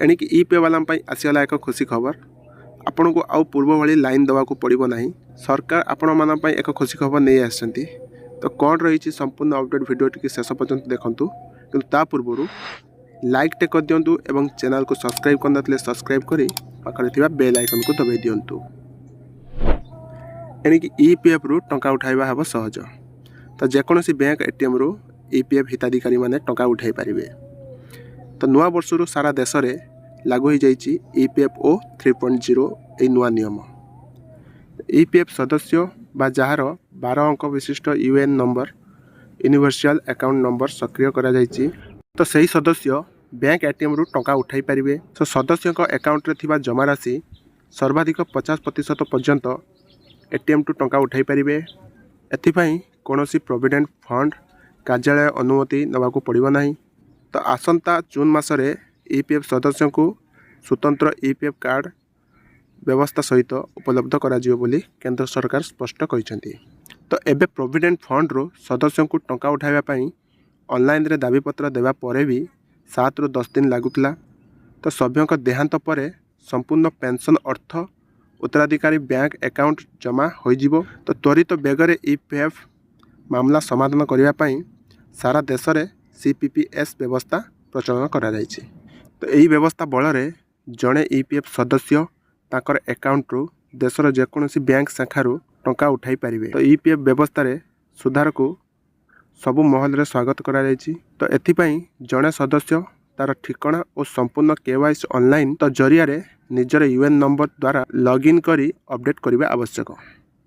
एणिक EPF वाला आसीगला एक खुशी खबर आपण को आउ पूर्व भली लाइन दवा को पड़ो ना। सरकार आपण मान एक खुशी खबर नहीं आसछंती। तो कौन रही संपूर्ण अपडेट वीडियो टी शेष पर्यंत देखंतु किंतु ता पूर्व लाइक टे कर दियंतु एवं चैनल को सब्सक्राइब करनथले सब्सक्राइब करी पाखरे थिबा बेल आइकन को दबाई दियंतु। एणिक ईपीएफ रु टंका उठाइबा हबो सहज। तो जेकोसी बैंक एटीएम रु ईपीएफ हिताधिकारी माने टंका उठाई पारिबे। तो नुआ वर्ष रु सारा देश रे लागू हो जाइए ईपीएफओ 3.0 ए नुआ नियम। ईपीएफ सदस्य बा जार 12 अंक विशिष्ट UN number universal account number सक्रिय करा जाइए। तो सही सदस्य बैंक एटीएम रु टंका उठाई पारिबे। तो सदस्य अकाउंट रे थिबा जमा राशि सर्वाधिक 50% पर्यंत एटीएम टू टंका उठाई पारिबे। एथिपाई कोनोसी प्रोविडेंट फंड कार्यालय अनुमति नवाको पड़िबो नाही। तो आसंता जून मासरे ईपीएफ सदस्य को स्वतंत्र ईपीएफ कार्ड व्यवस्था सहित उपलब्ध करा जियो बोली केंद्र सरकार स्पष्ट कहिसेंती। तो एबे प्रोविडेंट फंड रो सदस्य को टंका उठाइबा पई ऑनलाइन रे दाबी पत्र देबा परे भी 7 रु 10 दिन लागुतला। तो सभ्यों देहांत परे संपूर्ण पेंशन अर्थ उत्तराधिकारी बैंक अकाउंट जमा हो जिवो। तो त्वरित बेगरे ईपीएफ मामला समाधान करने पई सारा देश रे सीपीपीएस व्यवस्था प्रचलन करा जायछि। तो यही व्यवस्था बल रे जड़े ईपीएफ सदस्य ताकर अकाउंट रु देशर जेकोसी बैंक शाखा टंका उठाई पारिबे। तो ईपीएफ व्यवस्था रे सुधार को सबु महल रे स्वागत करा जायछि। तो एथिपाई जड़े सदस्य तार ठिकाना और संपूर्ण केवाईसी ऑनलाइन तो जरिया रे निजर यूएन नंबर द्वारा लॉगिन करी अपडेट करबा आवश्यक।